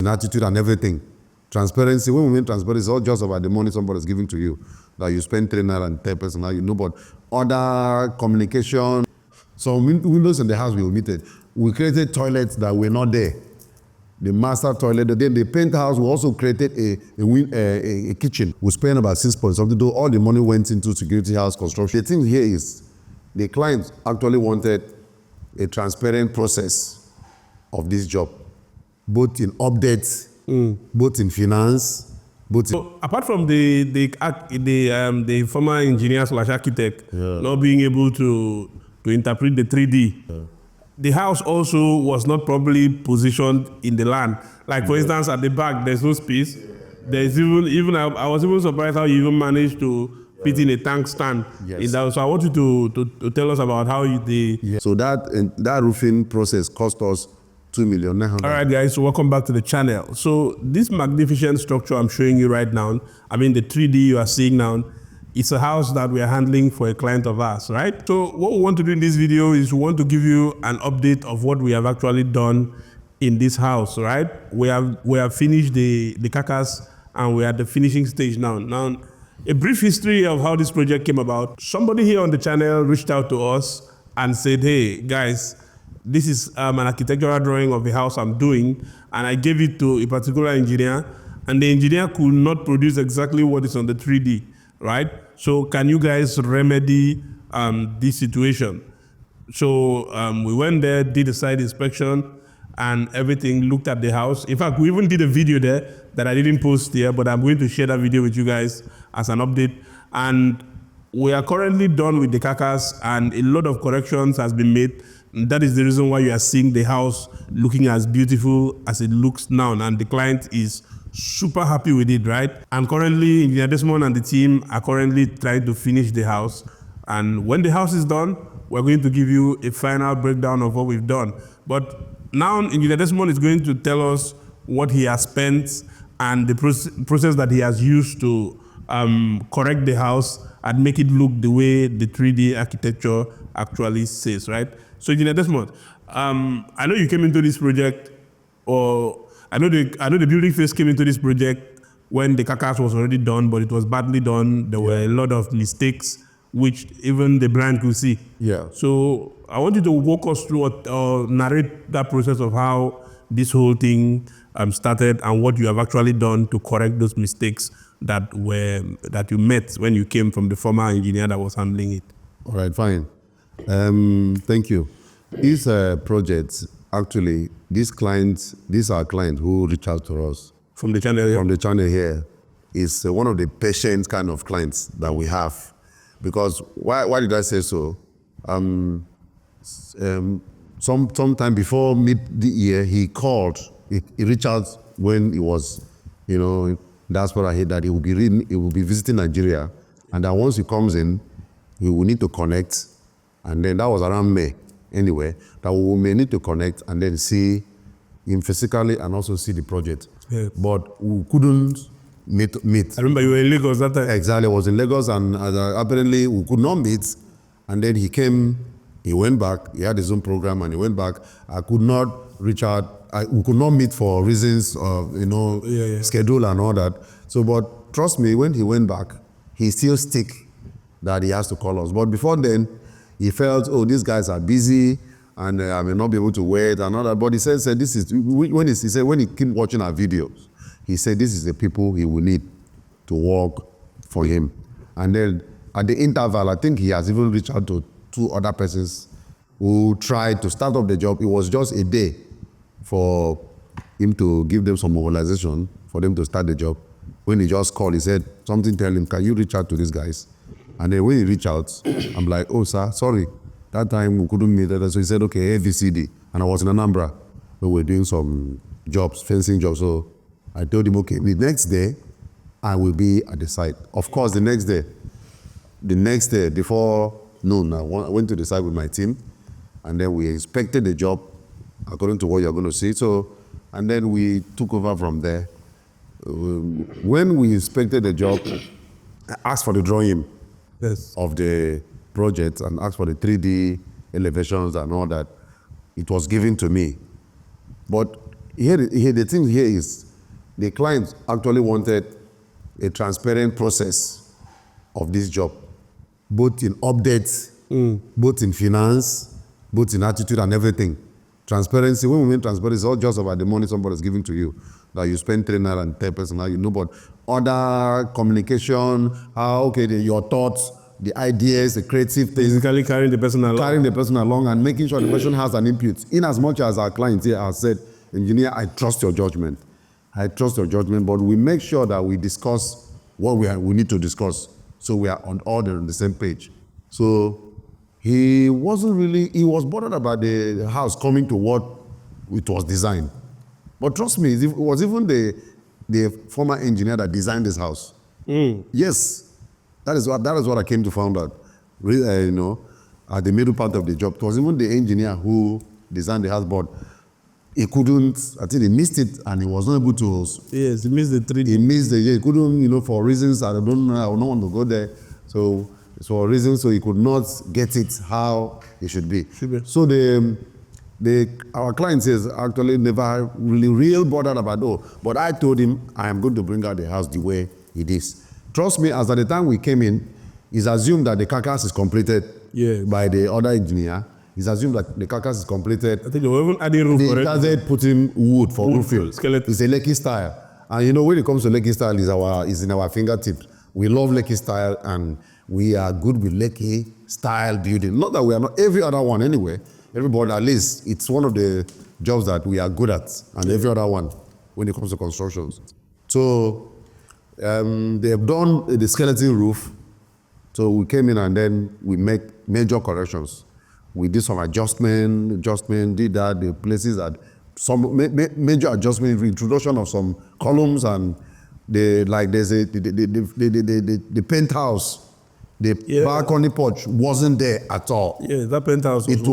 an attitude and everything. Transparency, when we mean transparency, it's not just about the money somebody's giving to you, that you spend 3 naira and 10%, now you know, but other communication. Some windows in the house we omitted. We created toilets that were not there. The master toilet, then the penthouse, we also created a kitchen. We spent about 6 points something, though all the money went into security house construction. The thing here is, the client actually wanted a transparent process of this job, both in updates, both in finance, both. So apart from the former engineer / architect not being able to interpret the 3D, the house also was not properly positioned in the land. Like for instance, at the back, there's no space. There's even I was even surprised how you even managed to fit in a tank stand. Yes. So I want you to tell us about how So that roofing process cost us 2,900,000. All right, guys, so welcome back to the channel. So this magnificent structure I'm showing you right now, I mean the 3D you are seeing now, it's a house that we are handling for a client of ours, right? So what we want to do in this video is we want to give you an update of what we have actually done in this house, right? We have finished the carcass and we're at the finishing stage now. Now, a brief history of how this project came about. Somebody here on the channel reached out to us and said, hey, guys, this is an architectural drawing of the house I'm doing, and I gave it to a particular engineer, and the engineer could not produce exactly what is on the 3D, right? So can you guys remedy this situation? So we went there, did a site inspection, and everything, looked at the house. In fact, we even did a video there that I didn't post here, but I'm going to share that video with you guys as an update. And we are currently done with the carcass, and a lot of corrections has been made. That is the reason why you are seeing the house looking as beautiful as it looks now, and the client is super happy with it, right? And currently, Engineer Desmond and the team are currently trying to finish the house. And when the house is done, we're going to give you a final breakdown of what we've done. But now, Engineer Desmond is going to tell us what he has spent and the process that he has used to correct the house and make it look the way the 3D architecture actually says, right? So, Engineer Desmond, I know you came into this project, or I know the building phase came into this project when the carcass was already done, but it was badly done. There were a lot of mistakes, which even the brand could see. Yeah. So I want you to walk us through or narrate that process of how this whole thing started and what you have actually done to correct those mistakes that you met when you came from the former engineer that was handling it. All right, fine. Thank you. This project, actually, this our client who reached out to us from the channel here. From the channel here, is one of the patient kind of clients that we have. Because why did I say so? Sometime before mid the year, he called. He reached out when he was, diaspora here, that he will be visiting Nigeria, and that once he comes in, we will need to connect. And then that was around May, anyway, that we may need to connect and then see him physically and also see the project. Yeah. But we couldn't meet. I remember you were in Lagos that time. Exactly, I was in Lagos, and apparently we could not meet. And then he came, he went back, he had his own program, and he went back. I could not reach out. We could not meet for reasons of, schedule and all that. So, but trust me, when he went back, he still stick that he has to call us. But before then, he felt, oh, these guys are busy, and I may not be able to wait and all that. But he said this is, when he keep watching our videos, he said this is the people he will need to work for him. And then at the interval, I think he has even reached out to 2 other persons who tried to start up the job. It was just a day for him to give them some mobilization for them to start the job. When he just called, he said, something tell him, can you reach out to these guys? And then when he reached out, I'm like, oh, sir, sorry. That time we couldn't meet. So he said, okay, AVCD. And I was in Anambra. We were doing some jobs, fencing jobs. So I told him, okay, the next day, I will be at the site. Of course, the next day, before noon, I went to the site with my team. And then we inspected the job according to what you're going to see. So, and then we took over from there. When we inspected the job, I asked for the drawing. Yes. Of the project and asked for the 3D elevations and all that. It was given to me. But the thing here is, the client actually wanted a transparent process of this job, both in updates, both in finance, both in attitude and everything. Transparency, when we mean transparency, it's not just about the money somebody's giving to you, that you spend 3 naira and 10%, now you know, but other communication, your thoughts, the ideas, the creative things. Basically carrying the person along. Carrying the person along and making sure the person has an input. In as much as our client here has said, engineer, I trust your judgment. I trust your judgment, but we make sure that we discuss what we need to discuss, so we are on the same page. So he was bothered about the house coming to what it was designed. But trust me, it was even the former engineer that designed this house. Yes, that is what I came to find out. At the middle part of the job, it was even the engineer who designed the house, but he couldn't. I think he missed it, and he was not able to. Yes, he missed the 3D. He missed he couldn't, for reasons I don't know. I don't want to go there. So for reasons, so he could not get it how it should be. So our client says actually never really real bothered about but I told him I am going to bring out the house the way it is. Trust me, as at the time we came in, it's assumed that the carcass is completed by the other engineer. It's assumed that the carcass is completed. I think they were even adding roof already. They started putting wood for roofing. Skeleton. It's a Lekki style. And when it comes to Lekki style, is in our fingertips. We love Lekki style, and we are good with Lekki style building. Not that we are not every other one anyway. Everybody, at least, it's one of the jobs that we are good at, and every other one when it comes to constructions. So they have done the skeleton roof. So we came in and then we make major corrections. We did some adjustment, did that, the places that some major adjustment, introduction of some columns, and there's the penthouse. The balcony porch wasn't there at all. Yeah, that penthouse. It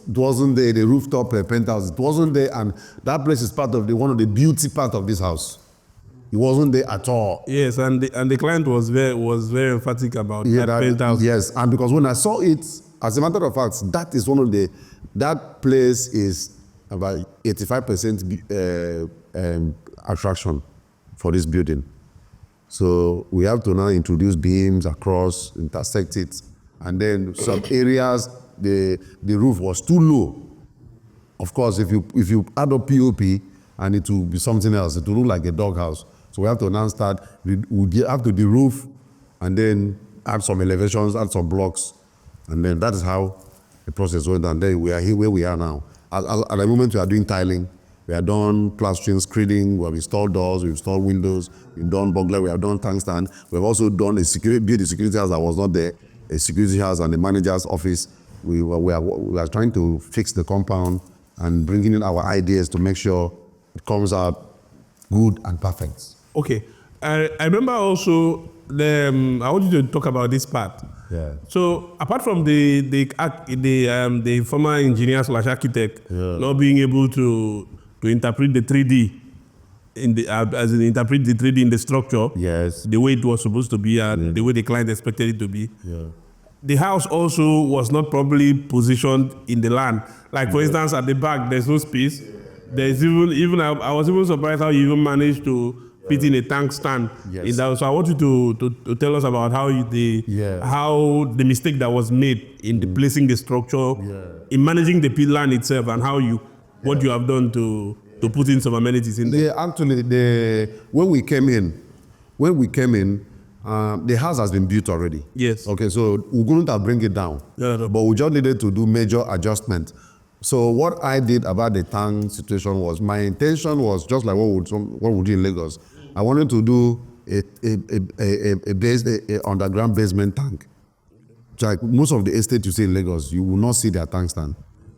wasn't there. The rooftop penthouse, it wasn't there, and that place is part of one of the beauty part of this house. It wasn't there at all. Yes, and the client was very emphatic about that penthouse. Yes, and because when I saw it, as a matter of fact, that is that place is about 85% attraction for this building. So we have to now introduce beams across, intersect it, and then some areas the roof was too low. Of course, if you add up POP, and it will be something else, it will look like a doghouse. So we have to now start. We have to de-roof, and then add some elevations, add some blocks, and then that is how the process went. And then we are here where we are now. At the moment, we are doing tiling. We have done plastering, screening, we have installed doors, we've installed windows, we've done burglar, we have done tank stand. We've also done a security house that was not there, a security house and the manager's office. We are trying to fix the compound and bringing in our ideas to make sure it comes out good and perfect. Okay. I remember also, I want you to talk about this part. Yeah. So apart from the former engineer / architect not being able to interpret the 3D interpret the 3D in the structure, yes, the way it was supposed to be and the way the client expected it to be. Yeah. The house also was not properly positioned in the land. Like for instance, at the back, there's no space. There's even I was even surprised how you even managed to fit in a tank stand. Yes. In that. So I want you to tell us about how the mistake that was made in the placing the structure, in managing the land itself, and what you have done to put in some amenities in there. Yeah, actually, when we came in, the house has been built already. Yes. Okay, so we couldn't have bring it down, but we just needed to do major adjustment. So what I did about the tank situation was, my intention was just like what we do in Lagos. I wanted to do a underground basement tank. Like most of the estate you see in Lagos, you will not see their tank stand.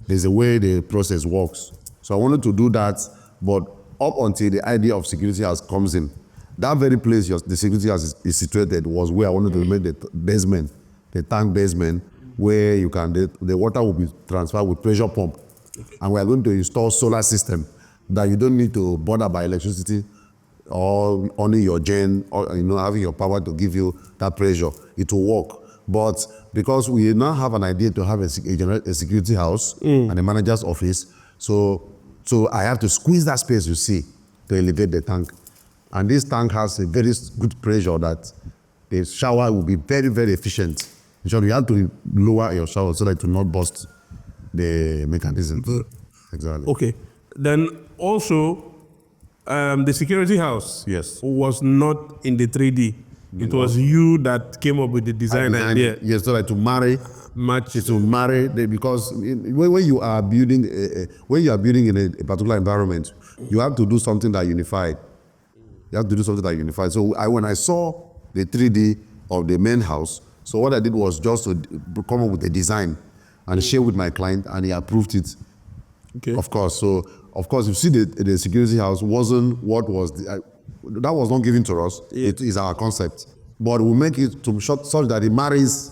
There's a way the process works. So I wanted to do that, but up until the idea of security house comes in, that very place the security house is situated was where I wanted to make the basement, the tank basement, where the water will be transferred with pressure pump. And we are going to install solar system that you don't need to bother by electricity or only your gen, or having your power to give you that pressure. It will work. But because we now have an idea to have a security house and a manager's office, so So I have to squeeze that space, you see, to elevate the tank. And this tank has a very good pressure that the shower will be very, very efficient. So you have to lower your shower so that it will not burst the mechanism. Exactly. Okay. Then also, the security house Yes. was not in the 3D. It was you that came up with the design idea. Yes, so that to marry, because when you are building, in a particular environment, you have to do something that unified. You have to do something that unified. So when I saw the 3D of the main house, so what I did was just to come up with a design and share with my client, and he approved it. Okay. Of course. So of course, you see the security house wasn't what was that was not given to us. Yeah. It is our concept, but we make it to such that it marries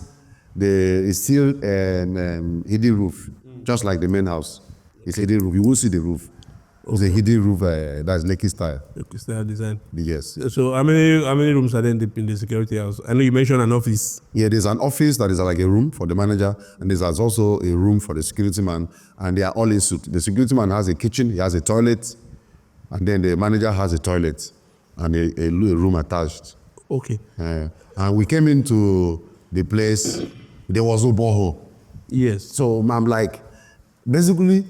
it's still hidden roof, just like the main house. It's hidden roof. You will see the roof. It's a hidden roof that's Lekki style. Lekki style design. Yes. So how many rooms are there in the security house? I know you mentioned an office. Yeah, there's an office that is like a room for the manager, and there's also a room for the security man, and they are all in suit. The security man has a kitchen, he has a toilet, and then the manager has a toilet and a room attached. Okay. And we came into the place, there was no borehole. Yes. So I'm like, basically,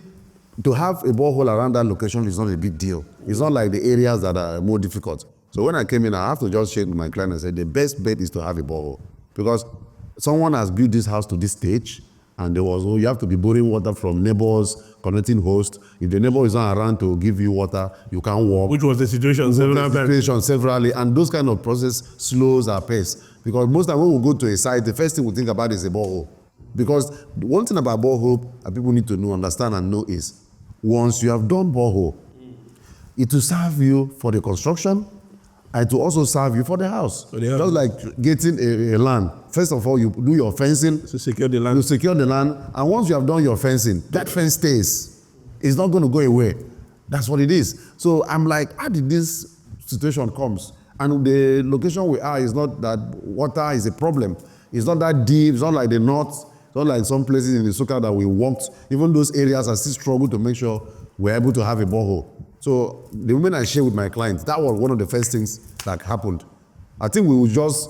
to have a borehole around that location is not a big deal. It's not like the areas that are more difficult. So when I came in, I have to just share with my client and say, the best bet is to have a borehole. Because someone has built this house to this stage, and you have to be borrowing water from neighbors, connecting hosts. If the neighbor is not around to give you water, you can't walk. Which was the situation severally. And those kind of process slows our pace. Because most of the time when we go to a site, the first thing we think about is a borehole. Because one thing about borehole that people need to understand and know is, once you have done borehole, it will serve you for the construction, and it will also serve you for the house. Just like getting a land. First of all, you do your fencing. To secure the land. You secure the land, and once you have done your fencing, that fence stays. It's not going to go away. That's what it is. So I'm like, how did this situation comes? And the location we are is not that water is a problem. It's not that deep. It's not like the north. It's not like some places in the Suka that we walked. Even those areas are still struggle to make sure we're able to have a borehole. So the moment I share with my clients, that was one of the first things that happened. I think it was just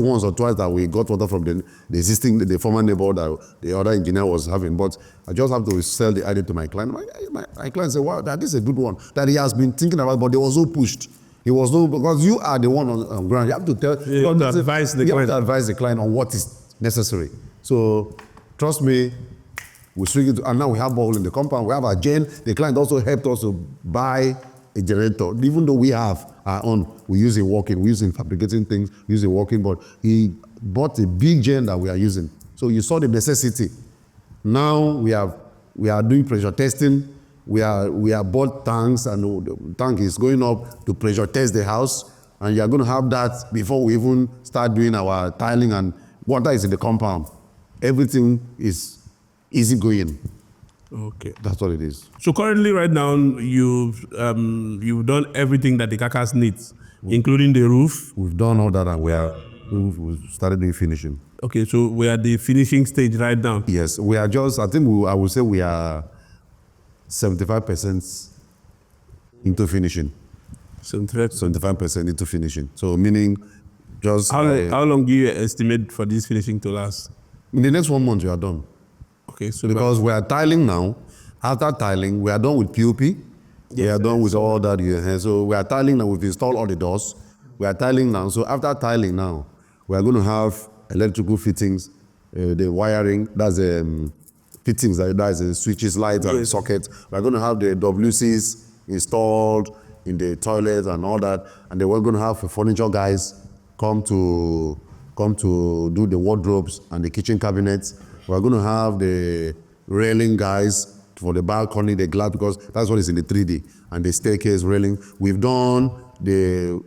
once or twice that we got water from the former neighbor that the other engineer was having. But I just have to sell the idea to my client. My client said, wow, that is a good one that he has been thinking about, but they was so pushed. Because you are the one on ground. You have to tell. You have to advise the client on what is necessary. So trust me, we swing it, and now we have borehole in the compound. We have a gen. The client also helped us to buy a generator. Even though we have our own, we use a walk-in. We use in fabricating things. We use a walk-in, but he bought a big gen that we are using. So you saw the necessity. Now we are doing pressure testing. We are bought tanks, and the tank is going up to pressure test the house. And you are going to have that before we even start doing our tiling, and water is in the compound. Everything is easy going. Okay. That's what it is. So currently, right now, you've done everything that the carcass needs, including the roof. We've done all that, and we've started doing finishing. Okay, so we're at the finishing stage right now. Yes, we are just. I would say we are 75% into finishing. 75% into finishing. So meaning, just how long do you estimate for this finishing to last? In the next 1 month, we are done. Okay, so because we are tiling now. After tiling, we are done with POPI. Yes, we are done with all that. So we are tiling now. We've installed all the doors. We are tiling now. So after tiling now, we are going to have electrical fittings, the wiring. That's fittings. That's the switches, lights, and sockets. We are going to have the WCs installed in the toilet and all that. And then we're going to have furniture guys come to do the wardrobes and the kitchen cabinets. We're going to have the railing guys for the balcony, the glass, because that's what is in the 3D, and the staircase railing. We've done the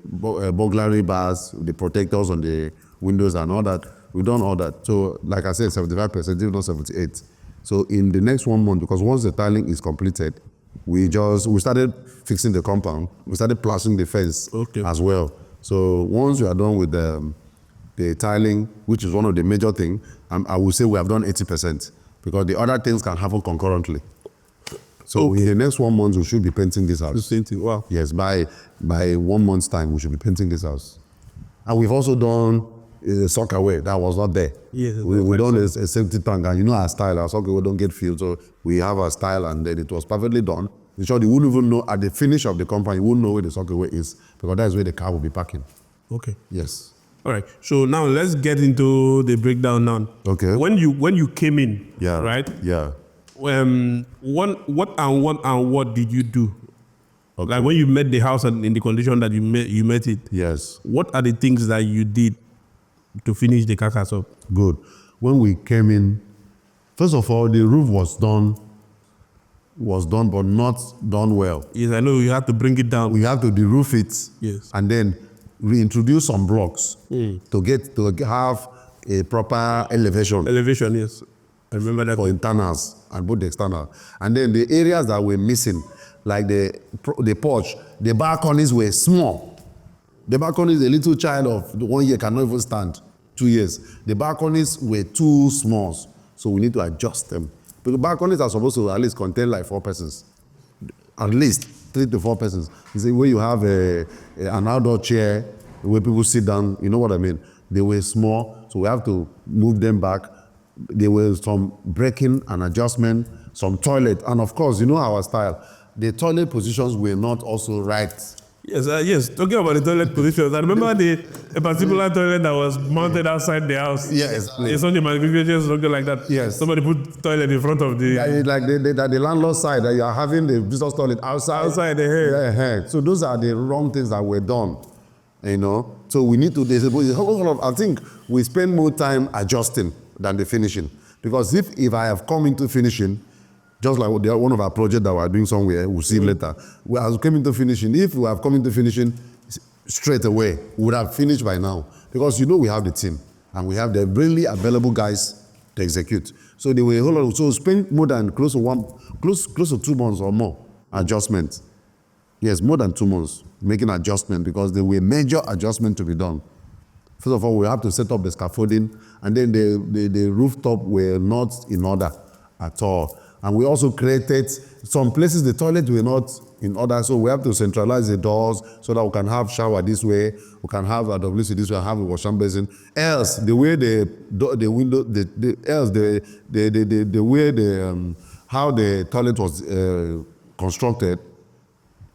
burglary bars, the protectors on the windows and all that. We've done all that. So like I said, 75%, if not 78%. So in the next 1 month, because once the tiling is completed, we started fixing the compound. We started plastering the fence as well. So once we are done with the tiling, which is one of the major things, I would say we have done 80%, because the other things can happen concurrently. So in the next 1 month, we should be painting this house. The same thing. Wow. Yes, by 1 month's time, we should be painting this house. And we've also done a sockaway that was not there. Yes, we done a safety tank, and you know our style, our sockaway don't get filled, so we have our style, and then it was perfectly done. In short, you wouldn't even know at the finish of the company, you wouldn't know where the sockaway is, because that's where the car will be parking. Okay. Yes. All right. So now let's get into the breakdown now. Okay. When you came in, Yeah. right? Yeah. What did you do? Okay. Like when you met the house and in the condition that you met it. Yes. What are the things that you did to finish the carcass up? Good. When we came in, first of all, the roof was done, but not done well. Yes, I know you had to bring it down. We have to de-roof it. Yes. And then reintroduce some blocks to have a proper elevation. Elevation, yes. I remember that. For internals and both the external. And then the areas that were missing, like the porch, the balconies were small. The balcony is a little child of 1 year, cannot even stand, 2 years. The balconies were too small, so we need to adjust them. Because balconies are supposed to at least contain like 4 persons, at least 3 to 4 persons. You see, where you have an outdoor chair where people sit down, you know what I mean? They were small, so we have to move them back. There was some breaking and adjustment, some toilet, and of course, you know our style. The toilet positions were not also right. Yes, yes. Talking about the toilet positions, I remember a particular toilet that was mounted outside the house. Yes, it's on the magnification, something like that. Yes. Somebody put toilet in front of the. Yeah, it's like the landlord side that you are having the visitor's toilet outside. Outside the head. Yeah, head. So those are the wrong things that were done. You know, so we need to. I think we spend more time adjusting than the finishing, because if I have come into finishing. Just like one of our projects that we're doing somewhere, we'll see later. We have come into finishing. If we have come into finishing straight away, we would have finished by now. Because you know we have the team and we have the really available guys to execute. So they were a whole lot. So spend more than close to 2 months or more adjustment. Yes, more than 2 months making adjustment, because there were major adjustments to be done. First of all, we have to set up the scaffolding, and then the rooftop were not in order at all. And we also created some places the toilets were not in order, so we have to centralize the doors so that we can have shower this way, we can have a WC this way, have a wash and basin. Else, the way how the toilet was constructed,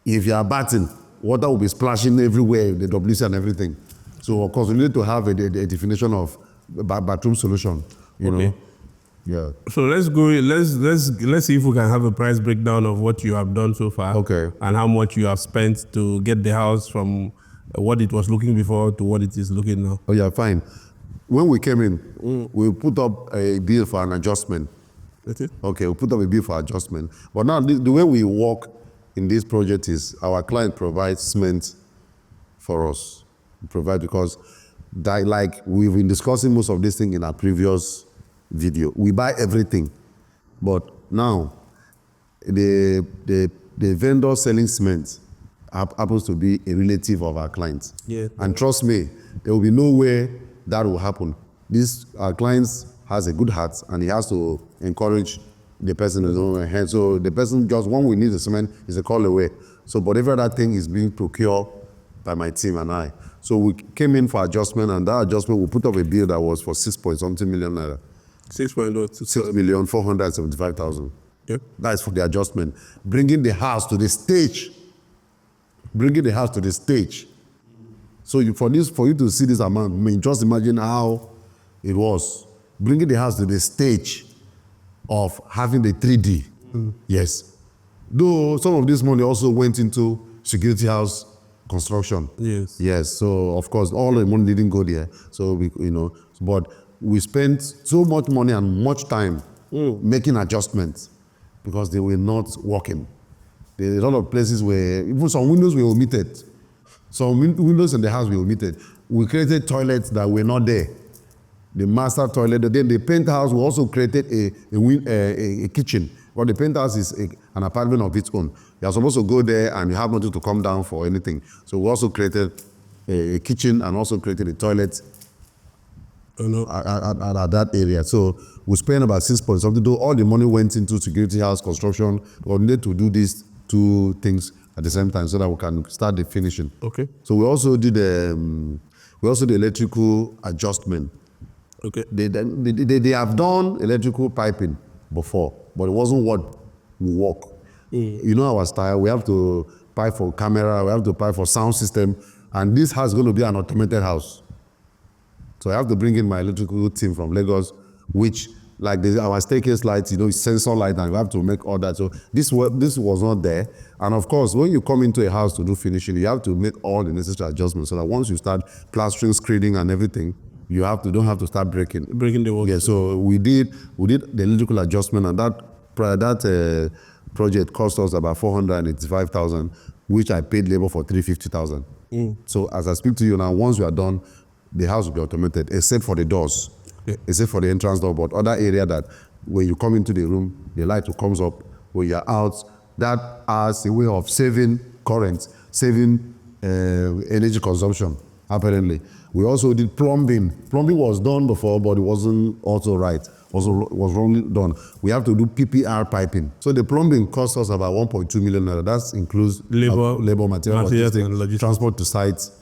if you are bathing, water will be splashing everywhere, the WC and everything. So of course we need to have a definition of bathroom solution. You know. Yeah. So let's go. Let's see if we can have a price breakdown of what you have done so far. Okay. And how much you have spent to get the house from what it was looking before to what it is looking now. Oh yeah, fine. When we came in, we put up a bill for an adjustment. That's it. Okay, we put up a bill for adjustment. But now the way we work in this project is our client provides cement for us. We provide, because like we've been discussing most of this thing in our previous video. We buy everything, but now the vendor selling cement happens to be a relative of our client. Yeah. And trust me, there will be no way that will happen. Our client has a good heart, and he has to encourage the person in his own hand. So the person just, when we need the cement, is a call away. So whatever that thing is being procured by my team and I. So we came in for adjustment, and that adjustment, we put up a bill that was for 6.something million naira. 6,475,000. Yeah. That's for the adjustment. Bringing the house to the stage. So for you to see this amount, I mean, just imagine how it was. Bringing the house to the stage of having the 3D. Yes. Though some of this money also went into security house construction. Yes. Yes. So of course, all the money didn't go there. So but we spent so much money and much time making adjustments because they were not working. There are a lot of places where even some windows were omitted. Some windows in the house were omitted. We created toilets that were not there. The master toilet. Then the penthouse, we also created a kitchen. But the penthouse is an apartment of its own. You are supposed to go there and you have nothing to come down for anything. So we also created a kitchen and also created a toilet. at that area. So we spent about 6 point something. Though all the money went into security house construction, we needed to do these two things at the same time so that we can start the finishing. Okay. So we also did the electrical adjustment. Okay. They have done electrical piping before, but it wasn't what we work. You know our style. We have to pipe for camera. We have to pipe for sound system, and this house is going to be an automated house. So I have to bring in my electrical team from Lagos, which like our staircase lights, sensor light, and we have to make all that. So this was not there. And of course, when you come into a house to do finishing, you have to make all the necessary adjustments so that once you start plastering, screening, and everything, you don't have to start breaking the work. Yeah. So we did the electrical adjustment, and that project cost us about 485,000, which I paid labor for 350,000. So as I speak to you now, once we are done, the house will be automated, except for the doors, except for the entrance door. But other area that when you come into the room, the light comes up. When you're out, that has a way of saving current, saving energy consumption, apparently. We also did plumbing. Plumbing was done before, but it wasn't also right. Was wrongly done. We have to do PPR piping. So the plumbing cost us about 1.2 million naira. That includes labor, material, logistics, transport to sites.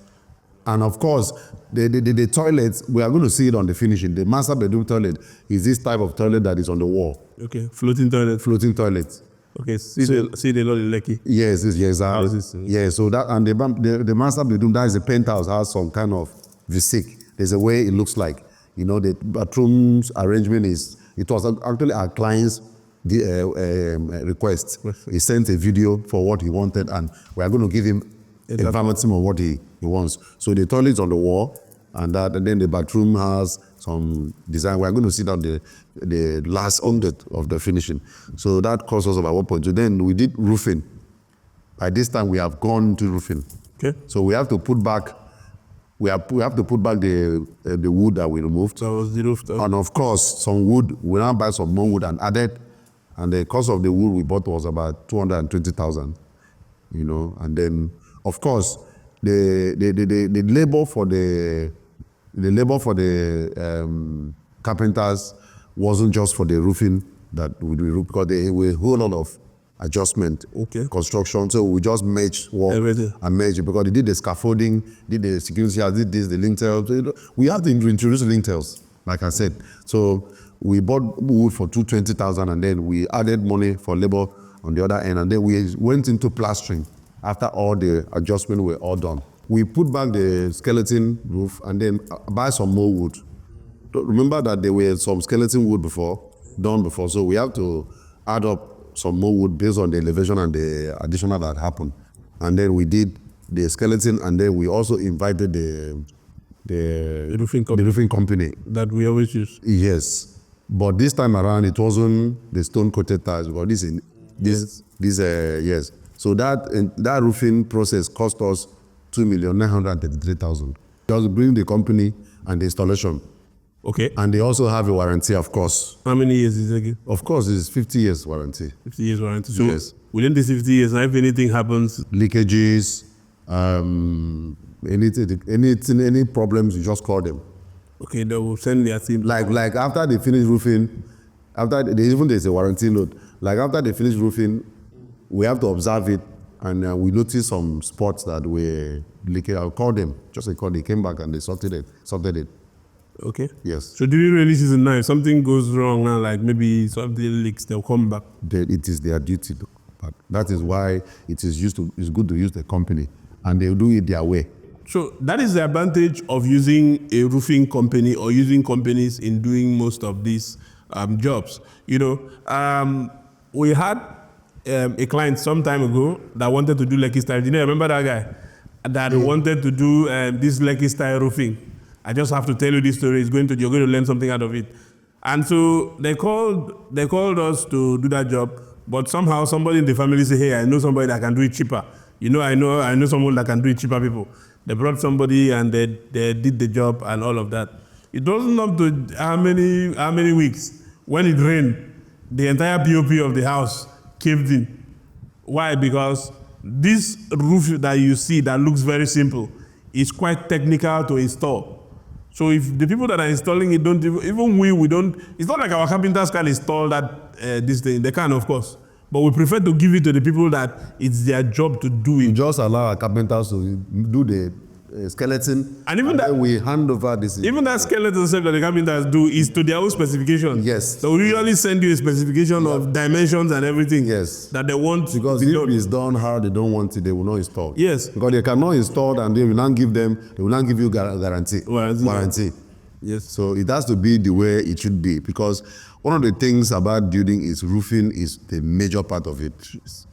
And of course, the toilets, we are going to see it on the finishing. The master bedroom toilet is this type of toilet that is on the wall. Okay, floating toilet. Floating toilet. Okay, see the lot in Lekki. Yes. Yeah, so that, and the master bedroom, that is a penthouse, has some kind of visic. There's a way it looks like. The bathroom's arrangement it was actually our client's request. He sent a video for what he wanted, and we are going to give him information on what he wants. So the toilet's on the wall, and then the bathroom has some design. We are going to see down the last hundred of the finishing. So that cost us about 1.2. Then we did roofing. By this time, we have gone to roofing. Okay. So we have to put back. We have to put back the wood that we removed. So was the roof. And of course, some wood. We now buy some more wood and added. And the cost of the wood we bought was about 220,000. And then of course the labor for the carpenters wasn't just for the roofing that we do, because there were a whole lot of adjustment, construction. So we just merged work and merged it, because they did the scaffolding, did the security, did this, the lintels. We have to introduce lintels, like I said. So we bought wood for 220,000, and then we added money for labor on the other end, and then we went into plastering after all the adjustments were all done. We put back the skeleton roof and then buy some more wood. Remember that there were some skeleton wood done before, so we have to add up some more wood based on the elevation and the additional that happened. And then we did the skeleton, and then we also invited the roofing company that we always use. Yes, but this time around it wasn't the stone coated tiles, because yes. So that roofing process cost us 2,933,000. Just bring the company and the installation. Okay. And they also have a warranty, of course. How many years is it? Of course, it's 50 years warranty. 50 years warranty. So yes. Within these 50 years, if anything happens, leakages, any problems, you just call them. Okay, they will send their team. Like after they finish roofing, there's a warranty note. Like after they finish roofing, we have to observe it, and we noticed some spots that were leaking. I'll call them. Just a call. They came back and they sorted it. Okay. Yes. So during rainy season now, if something goes wrong now, like maybe something leaks, they'll come back. It is their duty. But that is why it's good to use the company, and they'll do it their way. So that is the advantage of using a roofing company or using companies in doing most of these jobs. We had a client some time ago that wanted to do Lekki style. You remember that guy that wanted to do this Lekki style roofing? I just have to tell you this story. You're going to learn something out of it. And so they called us to do that job, but somehow somebody in the family said, "Hey, I know somebody that can do it cheaper. I know someone that can do it cheaper." People. They brought somebody and they did the job and all of that. It wasn't up to how many weeks. When it rained, the entire POP of the house caved in. Why? Because this roof that you see that looks very simple is quite technical to install. So if the people that are installing it don't even we don't. It's not like our carpenters can install that this thing. They can, of course, but we prefer to give it to the people that it's their job to do it. Just allow our carpenters to do the skeleton, And even that, then we hand over this. even that skeleton stuff that the carpenters do is to their own specification. Yes. So we usually send you a specification of dimensions and everything. Yes. That they want Because to be if done. it's done how they don't want it, they will not install. Yes. Because they cannot install and they will not give them. They will not give you guarantee. Warranty. Yes. So it has to be the way it should be, because one of the things about building is roofing is the major part of it.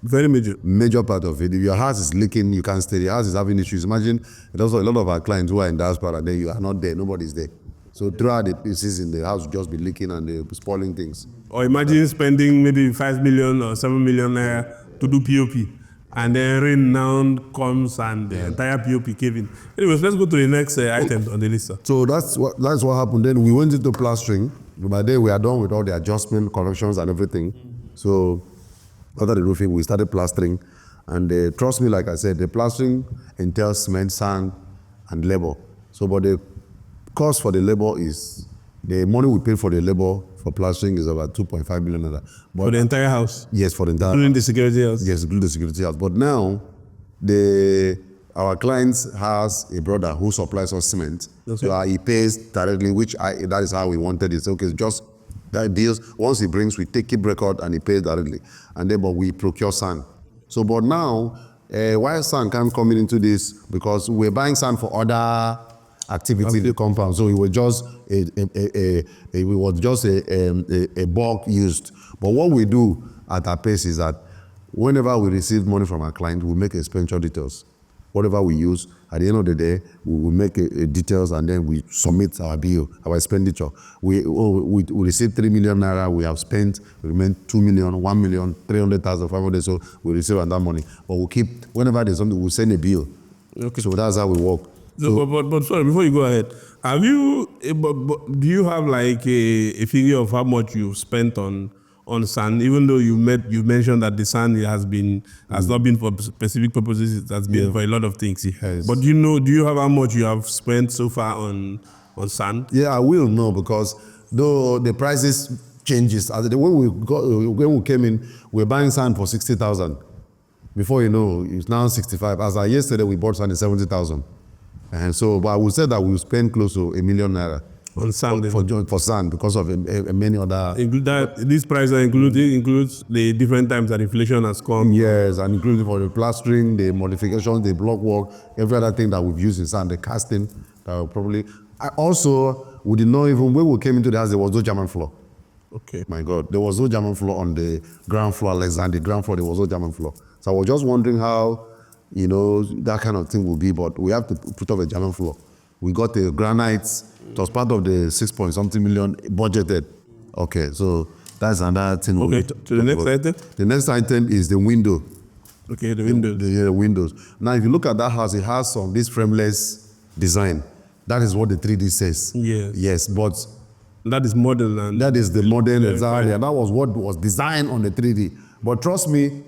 Very major. Major part of it. If your house is leaking, you can't stay. Your house is having issues. Imagine, there's also a lot of our clients who are in diaspora, then you are not there, nobody's there. So throughout the season, the house will just be leaking and they're spoiling things. Or imagine spending maybe 5 million or 7 million to do POP. And then rain now comes and the entire POP cave in. Anyways, let's go to the next item on the list, sir. So that's what happened. Then we went into plastering. By then we are done with all the adjustment, corrections and everything. So after the roofing, we started plastering. And trust me, like I said, the plastering entails cement, sand, and labor. So but the cost for the labor is, the money we pay for the labor for plastering is about 2.5 million. But For the entire house? yes, for the entire Including the security house? Yes, including the security house. But now, our client has a brother who supplies us cement. Okay. So he pays directly, that is how we wanted it. So, okay, just that deals. Once he brings, we keep record and he pays directly. And then, but we procure sand. So, but now, why sand can't come into this? Because we're buying sand for other activity in the compound. So it was just a bulk used. But what we do at our pace is that whenever we receive money from our client, we make expenditure details. Whatever we use, at the end of the day, we will make details and then we submit our bill, our expenditure. We receive 3 million naira, we have spent, we remain 2 million, 1 million, 300,000, 500, so we receive that money. But we keep, whenever there's something, we send a bill. Okay. So that's how we work. So, but sorry, before you go ahead, have you, do you have like a figure of how much you've spent on sand, even though you mentioned that the sand has not been for specific purposes, it has been for a lot of things. Yes. But do you have how much you have spent so far on sand? Yeah, I will know, because though the prices changes. When we came in, we were buying sand for 60,000. Before you know, it's now 65. As of yesterday, we bought sand at 70,000. And so, but I would say that we spend close to 1 million naira on sand for sand because of many other. This price includes the different times that inflation has come. Yes, and including for the plastering, the modifications, the block work, every other thing that we've used in sand, the casting. That will probably. We did not even, when we came into the house, there was no German floor. Okay. My God, there was no German floor on the ground floor, Alexander. The ground floor, there was no German floor. So I was just wondering how, that kind of thing will be, but we have to put up a German floor. We got the granite, it was part of the 6-point-something million budgeted. Okay, so that's another thing. Okay, to the next item? The next item is the window. Okay, the windows. The windows. Now, if you look at that house, it has this frameless design. That is what the 3D says. Yes. Yes, but that is modern. And that is the modern design, and that was what was designed on the 3D. But trust me,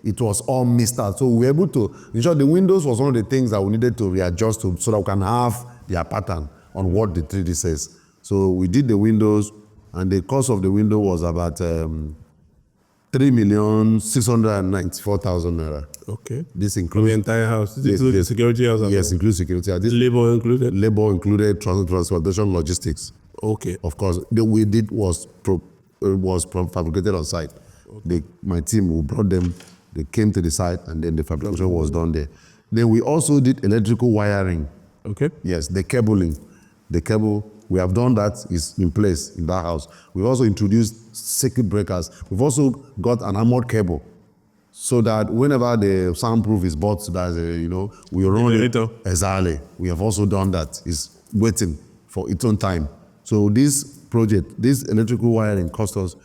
it was all missed out. So we were able to, in short, the windows was one of the things that we needed to readjust to so that we can have their pattern on what the 3D says. So we did the windows, and the cost of the window was about 3,694,000 naira. Okay. This includes the entire house. This includes the security house. Yes, includes security house. Labor included. Labor included, transportation, logistics. Okay. Of course, the we did was fabricated on site. Okay. My team who brought them. They came to the site and then the fabrication was done there. Then we also did electrical wiring. Okay. Yes, the cabling. The cable, we have done that, is in place in that house. We've also introduced circuit breakers. We've also got an armored cable so that whenever the soundproof is bought, we run it. Exactly. We have also done that. It's waiting for its own time. So this project, this electrical wiring cost us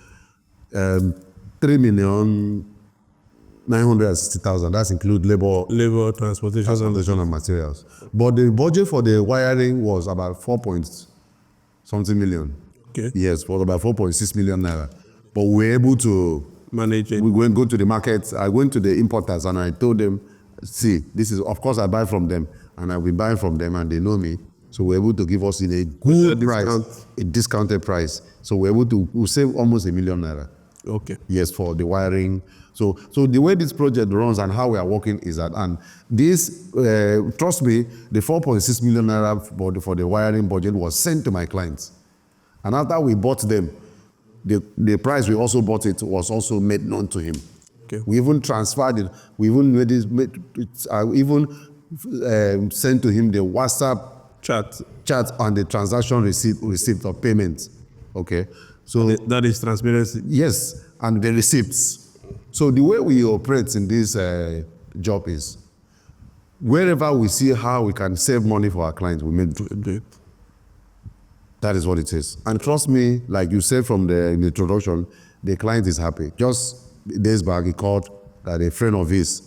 3,960,000. That's include labor, transportation, and materials. But the budget for the wiring was about 4-point-something million. Okay. Yes, was about 4.6 million naira. But we were able to manage it. We went go to the market. I went to the importers and I told them, see, this is, of course, I buy from them, and I've been buying from them, and they know me. So we're able to give us in a good price, discount. a discounted price. So we're able to we'll save almost ₦1 million. Okay. Yes, for the wiring. So the way this project runs and how we are working is that, and this, trust me, the 4.6 million naira for the wiring budget was sent to my clients. And after we bought them, the price we also bought it was also made known to him. Okay. We even transferred it. We even sent to him the WhatsApp chat on the transaction receipt of payment. Okay. So that is transparency. yes, and the receipts. So the way we operate in this job is, wherever we see how we can save money for our clients, we make do it. That is what it is. And trust me, like you said from the introduction, the client is happy. Just days back, he called that a friend of his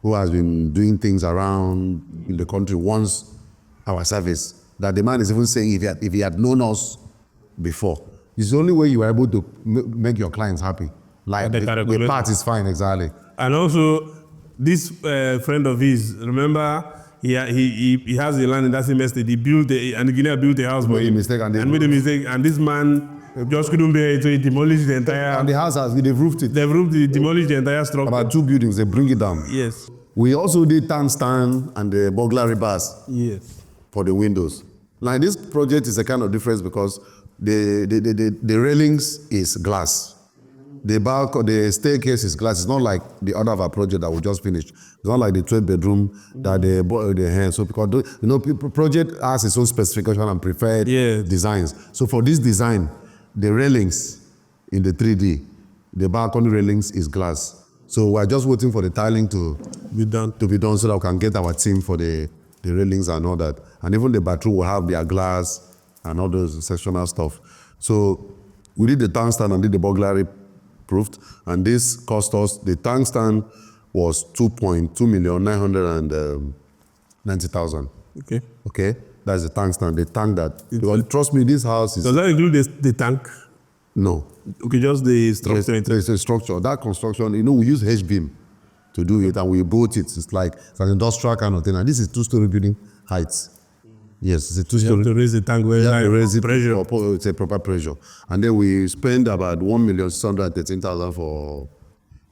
who has been doing things around in the country wants our service. That the man is even saying if he had known us before, it's the only way you are able to make your clients happy. Like the part is fine, exactly. And also, this friend of his, remember, he has the land in that same estate. He built an engineer built a house for him. Made a mistake, and this man just couldn't bear it, so he demolished the entire. And the house they've roofed it. Demolished the entire structure. About 2 buildings, they bring it down. Yes. We also did tank stand and the burglary bars. Yes. For the windows. Like this project is a kind of difference because the railings is glass. The staircase is glass. It's not like the other of our project that we just finished. It's not like the 12-bedroom that the hand. So because project has its own specification and preferred designs. So for this design, the railings in the 3D, the balcony railings is glass. So we're just waiting for the tiling to be done so that we can get our team for the railings and all that. And even the bathroom will have their glass and all those sectional stuff. So we did the tank stand and did the burglary proofed, and this cost us, the tank stand was 2,990,000. Okay. Okay, that's the tank stand. The tank that, trust me, this house is... Does that include the tank? No. Okay, just the structure. Yes, there's a structure. That construction, we use H-beam to do it, and we built it. It's like an industrial kind of thing. And this is 2-story building heights. Yes, it's a 2-story. You have to raise the tank where raise it pressure. It's a proper pressure. And then we spend about 1,613,000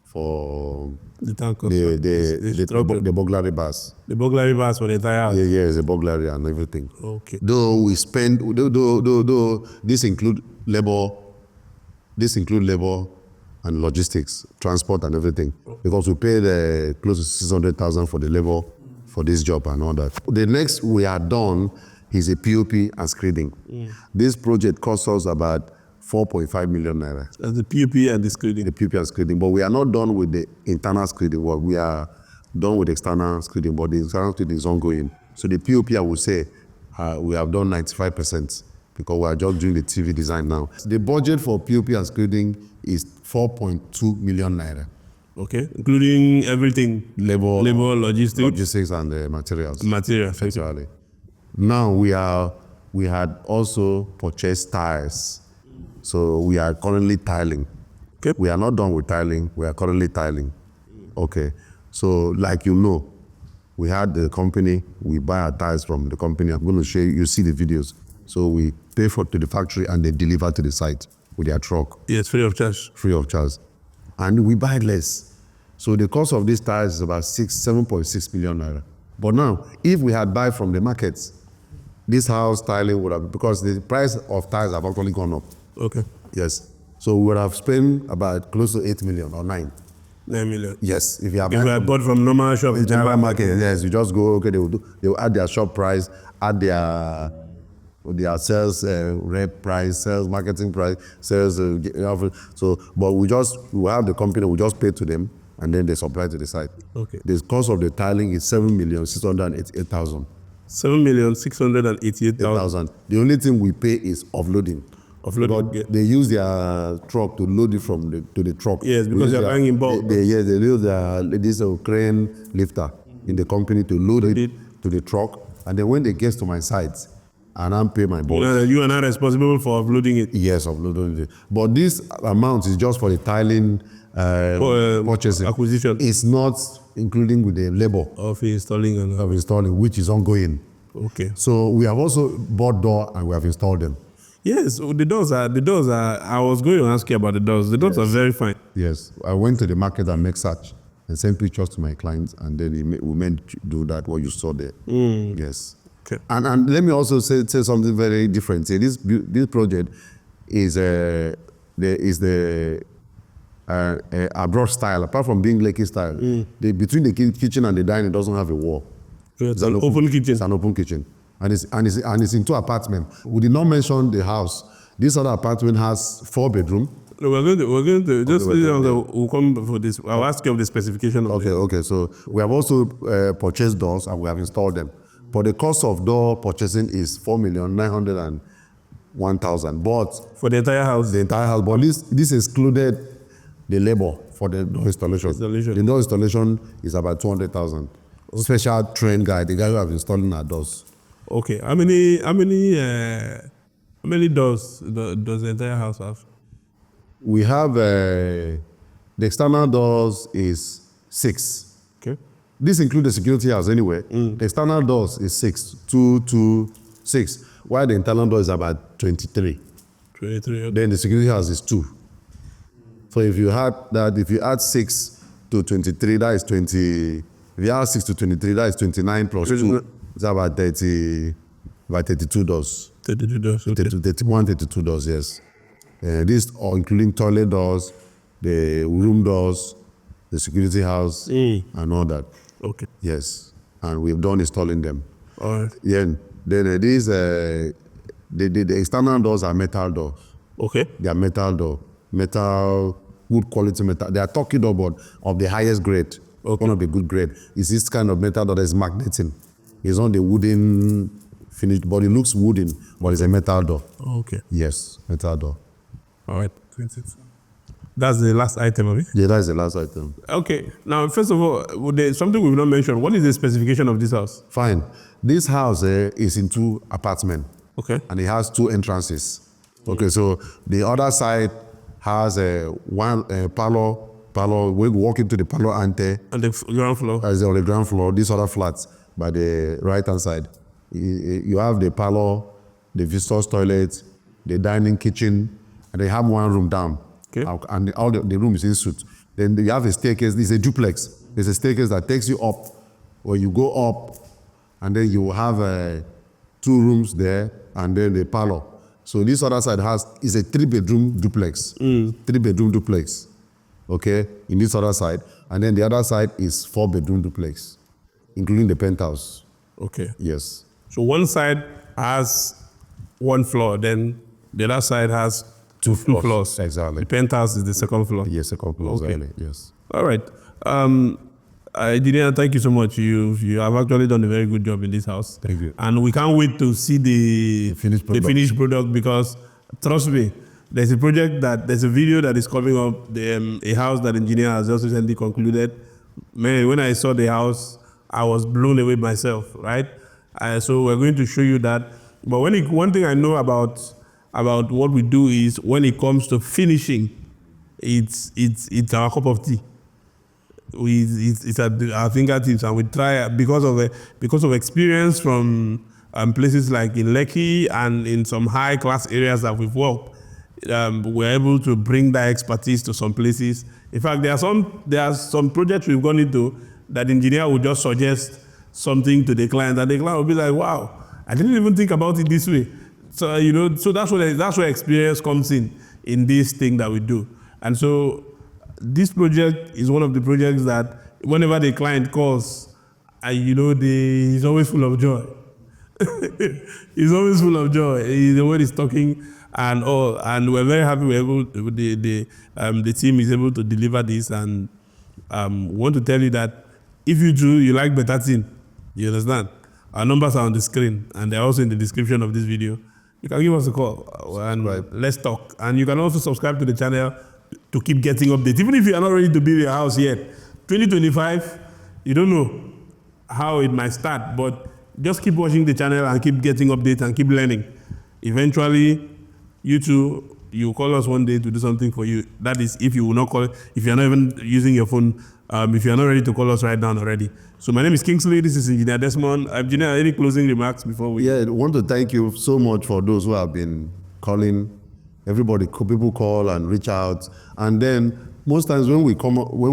for the tank. The burglary bars. The burglary bars for the entire house. Yeah, the burglary and everything. Okay. Though we spend, though this include labor and logistics, transport and everything, because we paid close to 600,000 for the labor for this job and all that. The next we are done is a POP and screening. This project cost us about 4.5 million naira. That's the POP and the screening. The POP and screening, but we are not done with the internal screening work. We are done with external screening, but the external screening is ongoing. So the POP, I would say, we have done 95% because we are just doing the TV design now. The budget for POP and screening is 4.2 million naira. Okay, including everything. Labor, logistics and materials. Materials. Actually. Now we had also purchased tiles. So we are currently tiling. Okay. We are not done with tiling. We are currently tiling. Okay. So like we had the company, we buy our tiles from the company. I'm going to show you see the videos. So we pay to the factory and they deliver to the site with their truck. Yes, free of charge. Free of charge. And we buy less. So the cost of these tiles is about 7.6 million naira. But now, if we had buy from the markets, this house tiling would have, because the price of tiles have actually gone up. Okay. Yes. So we would have spent about close to 8 million or 9. 9 million. Yes. If you bought from normal shop. In general market, yes. You just go, okay, they will add their shop price, add their sales rep price, sales marketing price, sales. But we have the company, we just pay to them, and then they supply to the site. Okay. The cost of the tiling is 7,688,000. 7,688,000. The only thing we pay is offloading. They use their truck to load it to the truck. Yes, because they're buying in bulk. They use this crane lifter in the company to load it to the truck, and then when they get to my site, and I pay my boss. You are not responsible for offloading it. Yes, offloading it. But this amount is just for the tiling purchasing. Acquisition. It's not including with the labor of installing, which is ongoing. Okay. So we have also bought door and we have installed them. Yes, the doors are, I was going to ask you about the doors. The doors are very fine. Yes, I went to the market and make search and sent pictures to my clients, and then we meant to do that, what you saw there. Yes. Okay. And let me also say something very different. See, this project is the abroad style. Apart from being Lekki style, between the kitchen and the dining it doesn't have a wall. So it's an open kitchen. It's an open kitchen, and it's in 2 apartments. We did not mention the house. This other apartment has 4 bedrooms. No, we're going to just we'll come for this. I'll ask you of the specification of Okay. So we have also purchased doors and we have installed them. But the cost of door purchasing is 4,901,000. But for the entire house. The entire house. But this excluded the labor for the door installation. The door installation is about 200,000. Special trained guy, the guy who have installing our doors. Okay. How many doors does the entire house have? We have the external doors is 6. Okay. This includes the security house anyway. The external doors is 6, 2, 6. While the internal door is about 23. 23. Okay. Then the security house is 2. So if you add 6 to 23, that is 20. If you add 6 to 23, that is 29 plus 2. It's about 32 doors. 32 doors. Okay. 32 doors, yes. These are including toilet doors, the room doors, the security house, and all that. Okay. Yes, and we've done installing them. All right. Yeah. Then these the external doors are metal doors. Okay. They are metal door, good quality metal. They are Turkey door, but of the highest grade. Okay. One of the good grade. It's this kind of metal that is magnetic. It's not the wooden finished, but it looks wooden, but it's a metal door. Okay. Yes, metal door. All right. That's the last item of it? Yeah, that's the last item. Okay. Now, first of all, something we've not mentioned. What is the specification of this house? Fine. This house is in 2 apartments. Okay. And it has 2 entrances. Okay, so the other side has one parlor. We walk into the parlor ante. On the ground floor? As on the ground floor, these other flats by the right-hand side. You have the parlor, the visitor's toilet, the dining kitchen, and they have one room down. Okay. And all the room is in suite. Then you have a staircase. This is a duplex. There's a staircase that takes you up, where you go up, and then you have 2 rooms there, and then the parlor. So this other side is a 3-bedroom duplex. 3-bedroom duplex. Okay, in this other side. And then the other side is 4-bedroom duplex, including the penthouse. Okay. Yes. So one side has 1 floor, then the other side has 2 floors. Exactly. The penthouse is the second floor. Yes, second floor. Okay. Exactly. Yes. All right. Engineer, thank you so much. You have actually done a very good job in this house. Thank you. And we can't wait to see the finished product, because trust me, there's a video that is coming up, a house that engineer has just recently concluded. Man, when I saw the house, I was blown away myself, right? So we're going to show you that. But one thing I know about what we do is when it comes to finishing, it's our cup of tea. It's at our fingertips, and we try because of experience from places like in Lekki and in some high class areas that we've worked. We're able to bring that expertise to some places. In fact, there are some projects we've gone into that the engineer would just suggest something to the client, and the client will be like, "Wow, I didn't even think about it this way." So so that's where experience comes in this thing that we do. And so this project is one of the projects that whenever the client calls, he's always full of joy. He's always full of joy. The way he's talking and all, and we're very happy the team is able to deliver this. And we want to tell you that if you like better thing, you understand. Our numbers are on the screen, and they're also in the description of this video. You can give us a call and let's talk. And you can also subscribe to the channel to keep getting updates. Even if you are not ready to build your house yet, 2025, you don't know how it might start, but just keep watching the channel and keep getting updates and keep learning. Eventually, you call us one day to do something for you. That is, if you will not call, if you're not even using your phone if you're not ready to call us right now already. So my name is Kingsley. This is Engineer Desmond. Engineer, any closing remarks before we? Yeah, I want to thank you so much for those who have been calling. Everybody, people call and reach out, and then most times when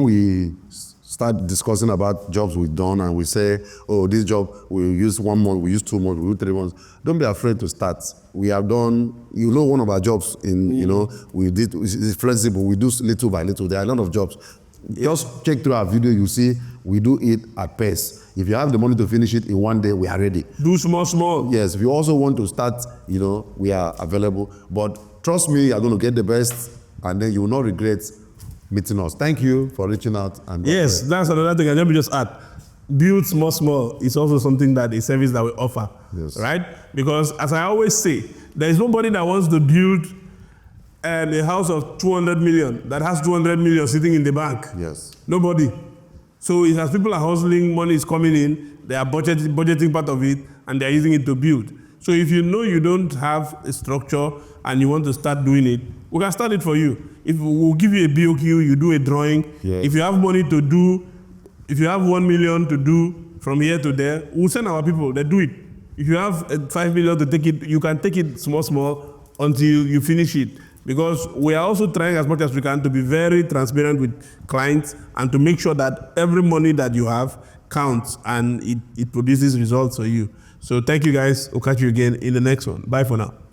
we start discussing about jobs we've done and we say, oh, this job we use 1 month, we use 2 months, we use 3 months. Don't be afraid to start. We have done, one of our jobs we did is flexible. We do little by little. There are a lot of jobs. Just check through our video. You see we do it at pace. If you have the money to finish it in 1 day, we are ready. Do small. Yes. If you also want to start, we are available. But trust me, you are going to get the best, and then you will not regret meeting us. Thank you for reaching out. And yes, that's another thing. Let me just add. Build small is also something that a service that we offer, yes. Right? Because as I always say, there is nobody that wants to build a house of 200 million that has 200 million sitting in the bank. Yes. Nobody. So it as people are hustling, money is coming in, they are budgeting part of it, and they are using it to build. So if you know you don't have a structure and you want to start doing it, we can start it for you. If we'll give you a BOQ, you do a drawing. Yes. If you have money to do, if you have 1 million to do from here to there, we'll send our people, they do it. If you have 5 million to take it, you can take it small until you finish it. Because we are also trying as much as we can to be very transparent with clients and to make sure that every money that you have counts and it produces results for you. So thank you guys. We'll catch you again in the next one. Bye for now.